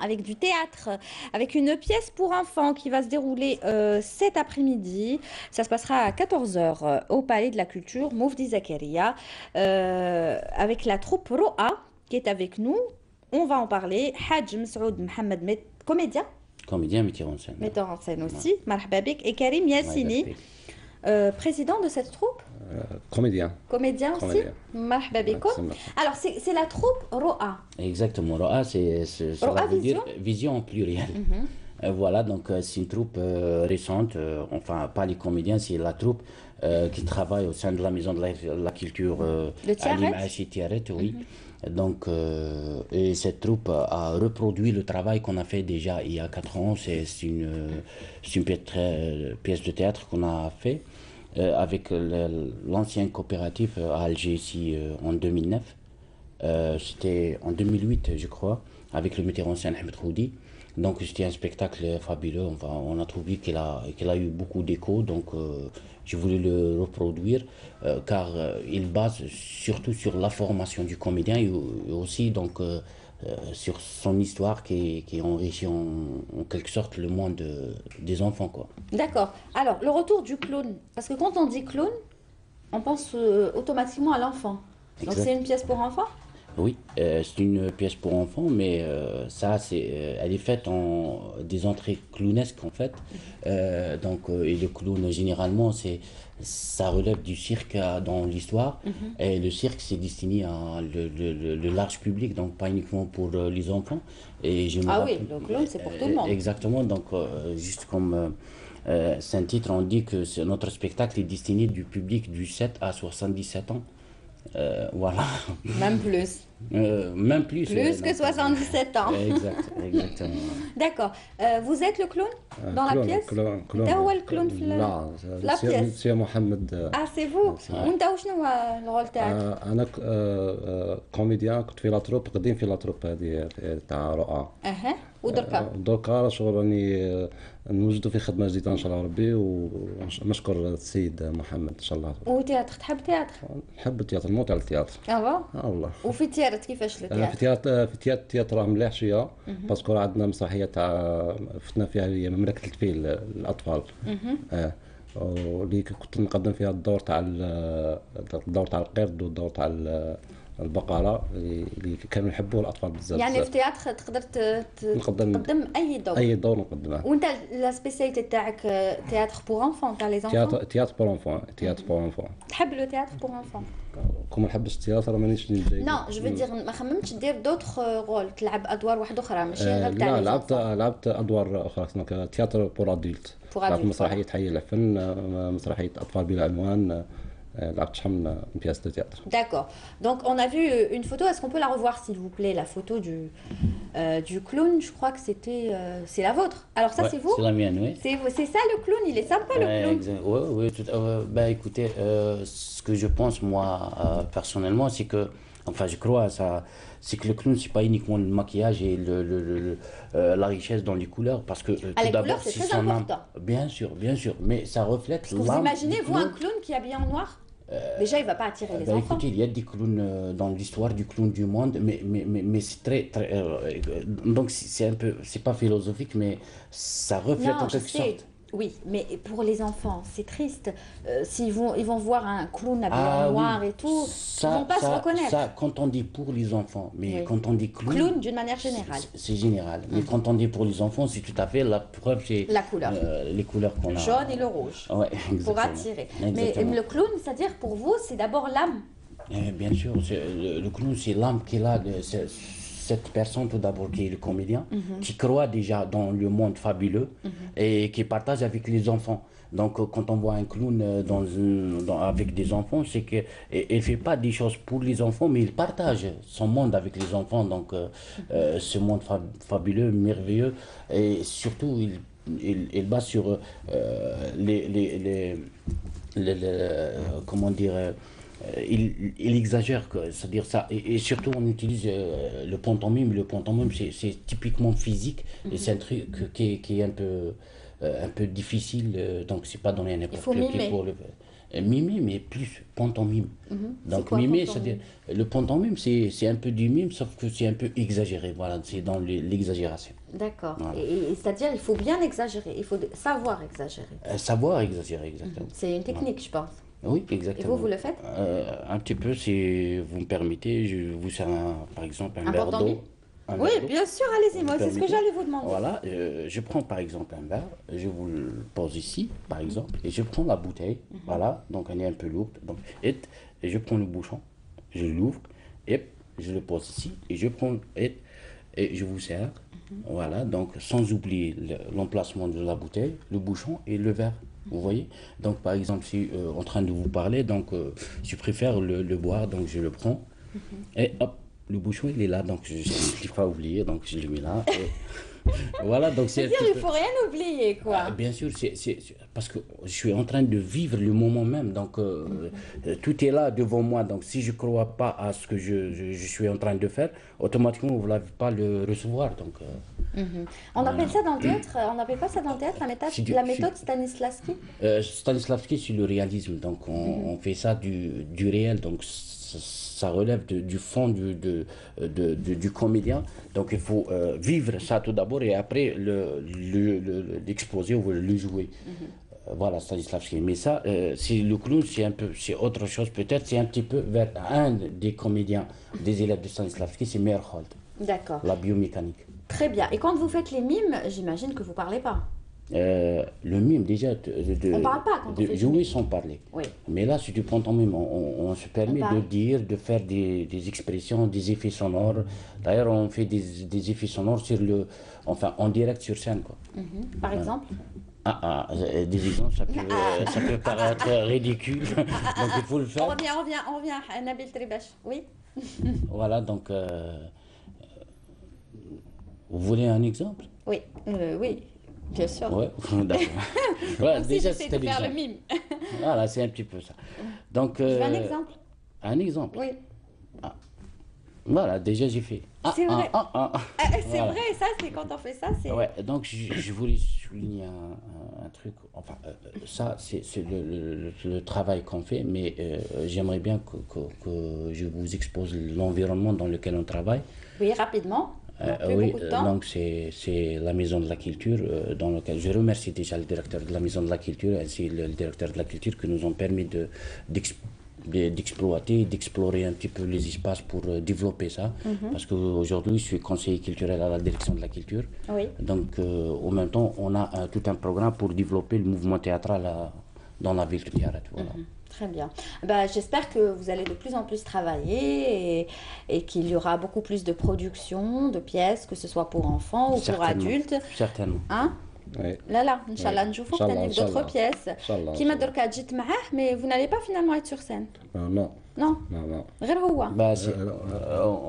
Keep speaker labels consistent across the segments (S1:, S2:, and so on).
S1: avec du théâtre, avec une pièce pour enfants qui va se dérouler cet après-midi. Ça se passera à 14 heures au Palais de la Culture, Moufdi Zakaria, avec la troupe Roa qui est avec nous. On va en parler. Hadj Msaoud Mohamed, comédien,
S2: Comédien, metteur en scène.
S1: metteur en scène aussi, Marhaba bik, et Karim Yassini, président de cette troupe.
S3: Comédien.
S1: Comédien aussi.
S3: Comédien.
S1: Marhaba bikoum. Alors, c'est la troupe Roa.
S2: Exactement. Roa, ça
S1: Roa
S2: veut dire
S1: Vision.
S2: vision en pluriel. Voilà, donc c'est une troupe récente, enfin pas les comédiens, c'est la troupe qui travaille au sein de la maison de la culture
S1: De Tiaret.
S2: à Limache Tiaret, oui. Donc, et cette troupe a reproduit le travail qu'on a fait déjà il y a 4 ans. C'est une pièce de théâtre qu'on a fait avec l'ancien coopératif à Alger ici en 2009. C'était en 2008, je crois, avec le metteur en scène Ahmed Khoudi. Donc c'était un spectacle fabuleux. Enfin, on a trouvé qu'il a eu beaucoup d'écho. Donc j'ai voulu le reproduire car il base surtout sur la formation du comédien et aussi donc sur son histoire qui enrichit en quelque sorte le monde des enfants, quoi.
S1: D'accord. Alors, le retour du clown. Parce que quand on dit clown, on pense automatiquement à l'enfant. Donc,
S2: Exact.
S1: c'est une pièce pour enfants?
S2: Oui, c'est une pièce pour enfants, mais ça, elle est faite en des entrées clownesques en fait. Et le clown généralement, ça relève du cirque dans l'histoire. Et le cirque, c'est destiné à le large public, donc pas uniquement pour les enfants. Et je me
S1: Ah oui,
S2: rappelle-
S1: le clown, c'est pour tout le monde.
S2: Exactement, donc juste comme c'est un titre, on dit que notre spectacle est destiné du public du 7 à 77 ans. Voilà.
S1: Même plus.
S2: Même plus.
S1: Plus que 77 ans.
S2: Exactement.
S1: D'accord. Vous êtes le clown dans la pièce?
S3: كلون
S1: ده هو الكلون في
S3: لا
S1: لا بيس.
S3: سي محمد.
S1: Ah, c'est vous. وانت وشنو هو الرول تاعك؟
S3: انا كوميديان كنت في لاطروب قديم في لاطروب هذه تاع رؤى.
S1: اها. ودركا.
S3: دوكا شغل راني نوجدوا في خدمه جديده ان شاء الله ربي ونشكر السيد محمد ان شاء الله.
S1: وتياتر تحب تياتر؟
S3: نحب التياتر نموت على التياتر.
S1: اه
S3: والله.
S1: وفي تياتر كيفاش
S3: في
S1: التياتر؟
S3: التياتر راه مليح شويه باسكو راه عندنا مسرحيه تاع فتنا فيها هي مملكه الفيل الاطفال. واللي كنت نقدم فيها الدور تاع القرد والدور تاع البقره اللي كانوا يحبوه الاطفال بزاف.
S1: يعني في تياتر تقدر تقدم اي دور.
S3: اي دور نقدمه.
S1: وانت لا سبيسياليتي تاعك تياتر بور انفون تاع لي زونفون؟
S3: تياتر بور انفون. تياتر بور انفون.
S1: تحب لو تياتر بور انفون؟
S3: كون ما نحبش التياتر مانيش جاي.
S1: نو جو فو دير ما خممتش دير دوطخ رول تلعب ادوار واحده اخرى ماشي غير تاع
S3: لا
S1: لي
S3: لعبت ادوار اخرى هناك تياتر بور ادولت.
S1: Pour
S3: لعبت
S1: adulte,
S3: مسرحيه حي العفن مسرحيه اطفال بلا عنوان لعبت شحال من بياس دو تياتر.
S1: D'accord. Donc on a vu une photo. Est-ce qu'on peut la revoir s'il vous plaît, la photo du clown? Je crois que c'est la vôtre. Alors ça
S2: Ouais,
S1: c'est vous?
S2: C'est la mienne, oui.
S1: C'est ça le clown. Il est sympa le clown.
S2: Oui, bah écoutez, ce que je pense moi personnellement, c'est que, enfin je crois à ça, c'est que le clown c'est pas uniquement le maquillage et la richesse dans les couleurs, parce que
S1: Ah,
S2: tout
S1: les
S2: d'abord
S1: couleurs, c'est
S2: si
S1: très
S2: son âme,
S1: important.
S2: bien sûr, mais ça reflète
S1: Vous
S2: l'âme
S1: imaginez
S2: du
S1: vous un
S2: clown.
S1: clown qui est habillé en noir? Déjà il va pas attirer les
S2: Bah,
S1: enfants.
S2: écoutez, il y a des clowns dans l'histoire du clown du monde, mais c'est très donc c'est un peu, c'est pas philosophique, mais ça reflète
S1: Non,
S2: en
S1: je
S2: quelque
S1: sais.
S2: sorte.
S1: Oui, mais pour les enfants, c'est triste. Ils vont voir un clown habillé en noir et tout, ils vont pas se reconnaître.
S2: Ça, quand on dit pour les enfants, mais
S1: Oui.
S2: quand on dit clown,
S1: Clown d'une manière générale.
S2: c'est général. Mais quand on dit pour les enfants, c'est tout à fait la preuve, c'est
S1: La couleur.
S2: les couleurs qu'on
S1: Le
S2: a.
S1: jaune et le rouge.
S2: Ouais,
S1: Pour
S2: exactement.
S1: attirer.
S2: Exactement.
S1: Mais le clown, c'est-à-dire pour vous, c'est d'abord l'âme.
S2: Bien sûr, le clown, c'est l'âme qu'il a, cette personne tout d'abord qui est le comédien, qui croit déjà dans le monde fabuleux et qui partage avec les enfants. Donc quand on voit un clown avec des enfants, c'est qu'il ne fait pas des choses pour les enfants, mais il partage son monde avec les enfants. Donc ce monde fabuleux, merveilleux, et surtout il base sur comment dire, il exagère, c'est-à-dire ça, et surtout on utilise le pantomime. Le pantomime c'est typiquement physique, et c'est un truc qui est un peu difficile, donc c'est pas donné à n'importe
S1: faut
S2: qui
S1: mimer.
S2: pour le. Mimer, mais plus pantomime.
S1: C'est
S2: Donc
S1: quoi
S2: mimer,
S1: pantomime?
S2: c'est-à-dire, le pantomime, c'est un peu du mime, sauf que c'est un peu exagéré. Voilà, c'est dans l'exagération.
S1: D'accord.
S2: Voilà.
S1: Et c'est-à-dire, il faut bien exagérer, il faut savoir exagérer.
S2: Savoir exagérer, exactement.
S1: C'est une technique, je pense.
S2: Oui,
S1: Et
S2: exactement.
S1: vous le faites?
S2: Un petit peu, si vous me permettez, je vous sers par exemple un
S1: Un
S2: verre
S1: pantomime?
S2: d'eau. Un
S1: Oui,
S2: verre d'eau.
S1: bien sûr, allez-y,
S2: Vous
S1: moi,
S2: me
S1: c'est ce que
S2: permettez?
S1: j'allais vous demander.
S2: Voilà, je prends par exemple un verre, je vous le pose ici, par exemple, et je prends la bouteille, voilà, donc elle est un peu lourde, donc, et je prends le bouchon, je l'ouvre, et je le pose ici, et je prends, et je vous sers, voilà, donc sans oublier l'emplacement de la bouteille, le bouchon et le verre. Vous voyez? Donc, par exemple, si en train de vous parler, donc je préfère le boire, donc je le prends, et hop, le bouchon il est là, donc je n'ai pas oublié, donc je le mets là. Et voilà, donc c'est un
S1: C'est-à-dire,
S2: petit
S1: il
S2: peu.
S1: faut rien oublier, quoi.
S2: Bien sûr, parce que je suis en train de vivre le moment même, donc tout est là devant moi. Donc si je ne crois pas à ce que je suis en train de faire, automatiquement vous n'allez pas le recevoir. Donc,
S1: On appelle ça dans le théâtre, on n'appelle pas ça dans le théâtre
S2: c'est
S1: la méthode Stanislavski?
S2: Stanislavski sur le réalisme, donc on fait ça du réel, donc ça relève du fond du comédien, donc il faut vivre ça tout d'abord et après l'exposer ou le jouer. Voilà, Stanislavski. Mais ça, c'est le clown, c'est autre chose peut-être, c'est un petit peu vers un des comédiens, des élèves de Stanislavski, c'est Meyerhold,
S1: D'accord.
S2: la biomécanique.
S1: Très bien. Et quand vous faites les mimes, j'imagine que vous parlez pas.
S2: Le mime, déjà,
S1: On parle pas quand on fait du
S2: jouer
S1: mime.
S2: sans parler.
S1: Oui.
S2: Mais là, si tu prends ton mime, on se permet
S1: On
S2: de
S1: parle.
S2: dire, de faire des expressions, des effets sonores. D'ailleurs, on fait des effets sonores enfin, en direct sur scène, quoi.
S1: Par exemple?
S2: Des exemples, ça peut paraître ridicule, donc il faut le
S1: On
S2: faire.
S1: revient. Nabil Tribache. Oui?
S2: Voilà, donc, vous voulez un exemple?
S1: Oui. Oui. Bien sûr.
S2: Ouais, d'accord. Voilà,
S1: Moi aussi,
S2: déjà,
S1: j'essaie
S2: c'était
S1: de faire le
S2: l'exemple.
S1: mime.
S2: Voilà, c'est un petit peu ça. Donc,
S1: Je veux un exemple.
S2: un exemple.
S1: Oui.
S2: Voilà, déjà j'ai fait.
S1: C'est vrai. C'est
S2: Voilà.
S1: vrai, ça, c'est quand on fait ça, c'est...
S2: Ouais, donc je voulais souligner un truc. Enfin, ça, c'est le travail qu'on fait, mais j'aimerais bien que je vous expose l'environnement dans lequel on travaille.
S1: Oui, rapidement. Donc, plus
S2: Oui,
S1: beaucoup de temps.
S2: donc c'est la Maison de la Culture, dans lequel je remercie déjà le directeur de la Maison de la Culture ainsi le directeur de la Culture qui nous ont permis d'exploiter, d'explorer un petit peu les espaces pour développer ça. Parce qu'aujourd'hui, je suis conseiller culturel à la direction de la culture.
S1: Oui.
S2: Donc, en même temps, on a tout un programme pour développer le mouvement théâtral dans la ville de Tiaret. Voilà.
S1: Très bien. Bah, j'espère que vous allez de plus en plus travailler et qu'il y aura beaucoup plus de production, de pièces, que ce soit pour enfants ou pour
S2: Certainement.
S1: adultes.
S2: Certainement.
S1: Hein?
S3: Oui.
S1: Là, Inch'Allah, نشوفوك
S3: Inch'Allah,
S1: تاني d'autres
S3: Inch'Allah.
S1: pièces.
S3: Inch'Allah,
S1: كيما
S3: Inch'Allah.
S1: دركا جيت معاه, mais vous n'allez pas finalement être sur scène.
S3: Non,
S1: Non,
S3: non, non.
S1: غير هو.
S2: Bah,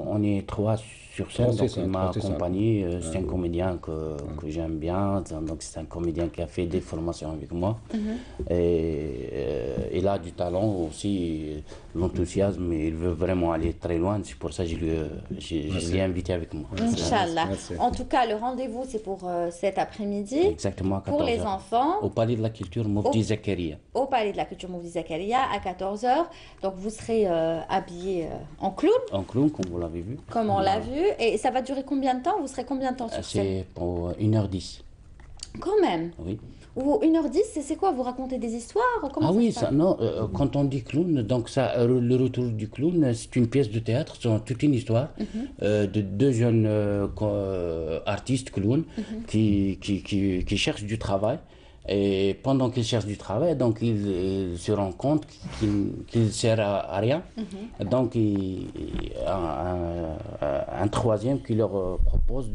S2: on est trois sur scène,
S3: Trois,
S2: donc
S3: c'est ça,
S2: il m'a
S3: trois, c'est ça.
S2: accompagné. C'est un comédien que j'aime bien, donc c'est un comédien qui a fait des formations avec moi. Et il a du talent aussi, l'enthousiasme, il veut vraiment aller très loin, c'est pour ça que je l'ai invité avec moi.
S1: Inch'Allah.
S3: Merci.
S1: En tout cas, le rendez-vous, c'est pour cet après-midi.
S2: Exactement à 14h.
S1: Pour les enfants,
S2: Au Palais de la Culture, Mofti Zakaria.
S1: au Palais de la Culture Moufdi Zakaria à 14h. Donc, vous serez habillé en clown,
S2: En clown, comme vous l'avez vu.
S1: comme on l'a vu. Et ça va durer combien de temps? Vous serez combien de temps sur scène?
S2: C'est pour 1h10.
S1: Quand même.
S2: Oui.
S1: Ou 1h10, c'est quoi? Vous racontez des histoires? Comment
S2: Ah
S1: ça
S2: oui,
S1: se
S2: ça,
S1: passe?
S2: non, quand on dit clown, donc ça, le retour du clown, c'est une pièce de théâtre, c'est toute une histoire de deux jeunes artistes clowns qui cherchent du travail. Et pendant qu'ils cherchent du travail, donc ils se rendent compte qu'ils ne servent à rien. Donc un troisième qui leur propose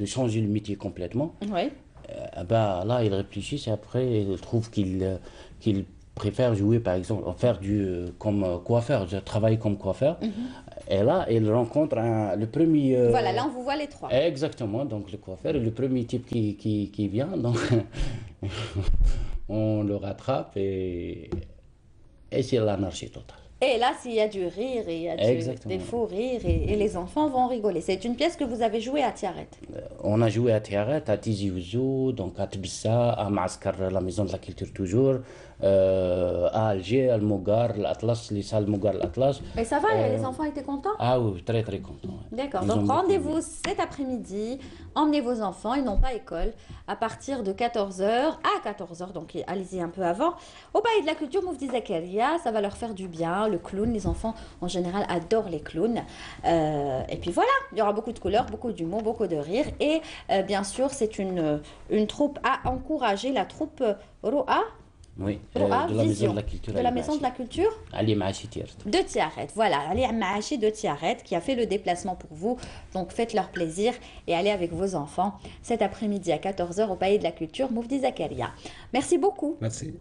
S2: de changer le métier complètement.
S1: Oui.
S2: Ben, là, ils réfléchissent et après, ils trouvent qu'ils préfèrent jouer, par exemple, faire comme coiffeur, travailler comme coiffeur. Et là, ils rencontrent le premier...
S1: Voilà, là, on vous voit les trois.
S2: Exactement, donc le coiffeur est le premier type qui vient. Donc, on le rattrape et c'est l'anarchie totale.
S1: Et là, s'il y a du rire, il y a des faux rires, et les enfants vont rigoler. C'est une pièce que vous avez jouée à Tiaret.
S2: On a joué à Tiaret, à Tizi Ouzou, donc à Tbissa, à Maaskar, la Maison de la Culture toujours, à Alger, Al Mougar, l'Atlas, les salles Mougar, l'Atlas.
S1: Et ça va, les enfants étaient contents?
S2: Ah oui, très très contents. Ouais.
S1: D'accord, donc rendez-vous cet après-midi, emmenez vos enfants, ils n'ont pas école, à partir de 14 heures à 14 heures, donc allez-y un peu avant, au Palais de la Culture Moufdi Zakaria, ça va leur faire du bien, le clown, les enfants en général adorent les clowns, et puis voilà, il y aura beaucoup de couleurs, beaucoup d'humour, beaucoup de rire, et bien sûr c'est une troupe à encourager, la troupe Roa.
S2: Oui, de la Maison de la Culture.
S1: De la Maison de la Culture
S2: Ali Maachi Tiaret.
S1: De Tiaret, voilà, Ali Maachi de Tiaret qui a fait le déplacement pour vous. Donc faites leur plaisir et allez avec vos enfants cet après-midi à 14 h au Palais de la Culture Moufdi Zakaria. Merci beaucoup.
S3: Merci.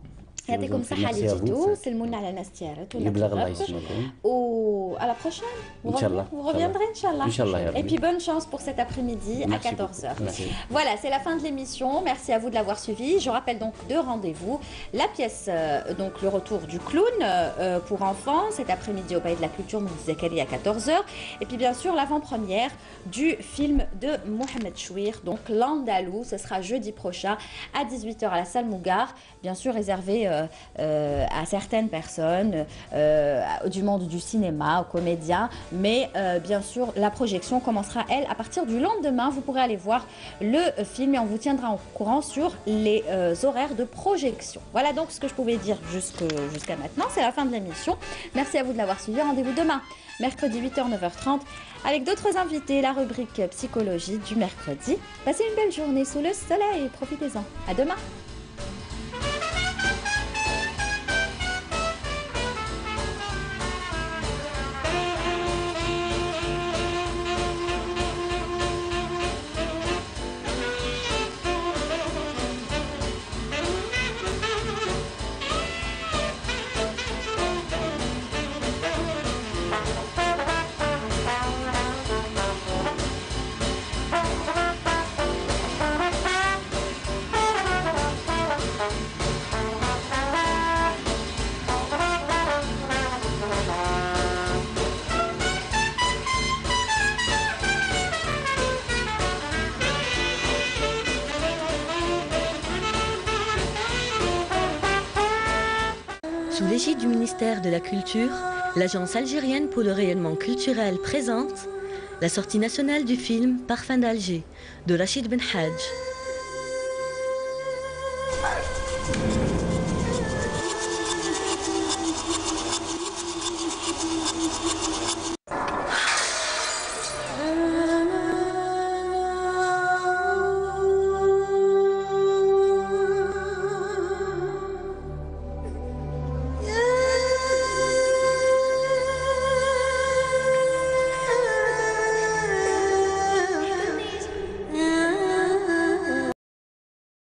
S1: يعطيكم الصحة اللي جيتوا سلمونا على ناس تيارت
S2: يبلغ الله يسلمكم
S1: و à la prochaine vous reviendrez Inch'Allah et puis bonne chance pour cet après-midi à 14 h. Voilà, c'est la fin de l'émission, merci à vous de l'avoir suivi. Je rappelle donc deux rendez-vous, la pièce donc le retour du clown pour enfants cet après-midi au Palais de la Culture Moufdi Zakaria à 14 h, et puis bien sûr l'avant-première du film de Mohamed Chouir, donc l'Andalou, ce sera jeudi prochain à 18 h à la salle Mougar, bien sûr réservé à certaines personnes du monde du cinéma, aux comédiens, mais bien sûr la projection commencera elle à partir du lendemain. Vous pourrez aller voir le film et on vous tiendra au courant sur les horaires de projection. Voilà donc ce que je pouvais dire jusqu'à maintenant, c'est la fin de l'émission. Merci à vous de l'avoir suivi, rendez-vous demain mercredi 8 h 9 h 30 avec d'autres invités, la rubrique psychologie du mercredi. Passez une belle journée sous le soleil, profitez-en. À demain.
S4: Sous l'égide du ministère de la Culture, l'Agence algérienne pour le rayonnement culturel présente la sortie nationale du film Parfum d'Alger de Rachid Ben Hadj.